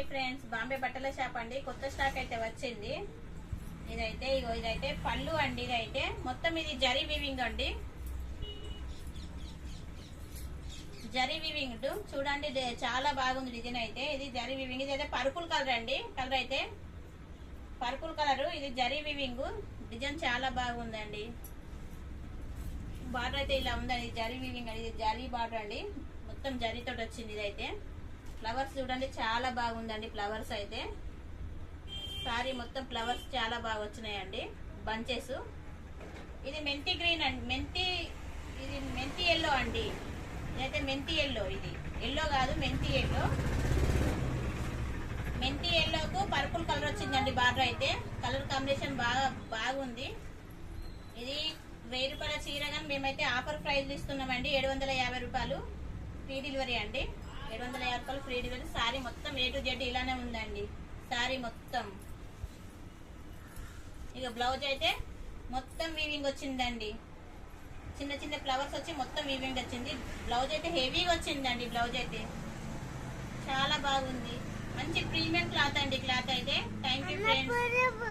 Hi friends, Bombay బట్టల shop అండి. కొత్త స్టాక్ అయితే వచ్చింది. ఇదైతే పళ్ళు అండి. ఇదైతే మొత్తం ఇది జరీ వీవింగ్ అండి. జరీ వీవింగ్ చూడండి, చాలా బాగుంది డిజైన్ అయితే. ఇది జరీ వీవింగ్. ఇది అయితే పర్పుల్ కలర్ అండి. కలర్ అయితే పర్పుల్ కలర్. ఇది జరీ వీవింగ్ డిజైన్ చాలా బాగుందండి. బార్డర్ అయితే ఇలా ఉందండి. జరీ వీవింగ్ అండి. ఇది జరీ బార్డర్ అండి. మొత్తం జరీతో వచ్చింది. ఇదైతే ఫ్లవర్స్ చూడండి, చాలా బాగుందండి. ఫ్లవర్స్ అయితే సారీ మొత్తం ఫ్లవర్స్ చాలా బాగా వచ్చినాయండి. బంచెస్. ఇది మెంతి గ్రీన్ అండి. ఇది మెంతి ఎల్లో అండి. ఇదైతే మెంతి ఎల్లో. ఇది ఎల్లో కాదు, మెంతి ఎల్లో. మెంతి ఎల్లోకు పర్పుల్ కలర్ వచ్చిందండి. బార్డర్ అయితే కలర్ కాంబినేషన్ బాగుంది. ఇది 1000 రూపాయల చీర, కానీ మేమైతే ఆఫర్ ప్రైస్ ఇస్తున్నామండి. 750 రూపాయలు ఫ్రీ డెలివరీ అండి. 750 రూపాయలు ఫ్రీ డెలివరీ. సారీ మొత్తం A to Z ఇలానే ఉందండి. సారీ మొత్తం ఇక బ్లౌజ్ అయితే మొత్తం వీవింగ్ వచ్చిందండి. చిన్న చిన్న ఫ్లవర్స్ వచ్చి మొత్తం వీవింగ్ వచ్చింది. బ్లౌజ్ అయితే హెవీగా వచ్చిందండి. బ్లౌజ్ అయితే చాలా బాగుంది. మంచి ప్రీమియం క్లాత్ అండి. క్లాత్ అయితే థ్యాంక్ యూ ఫ్రెండ్స్.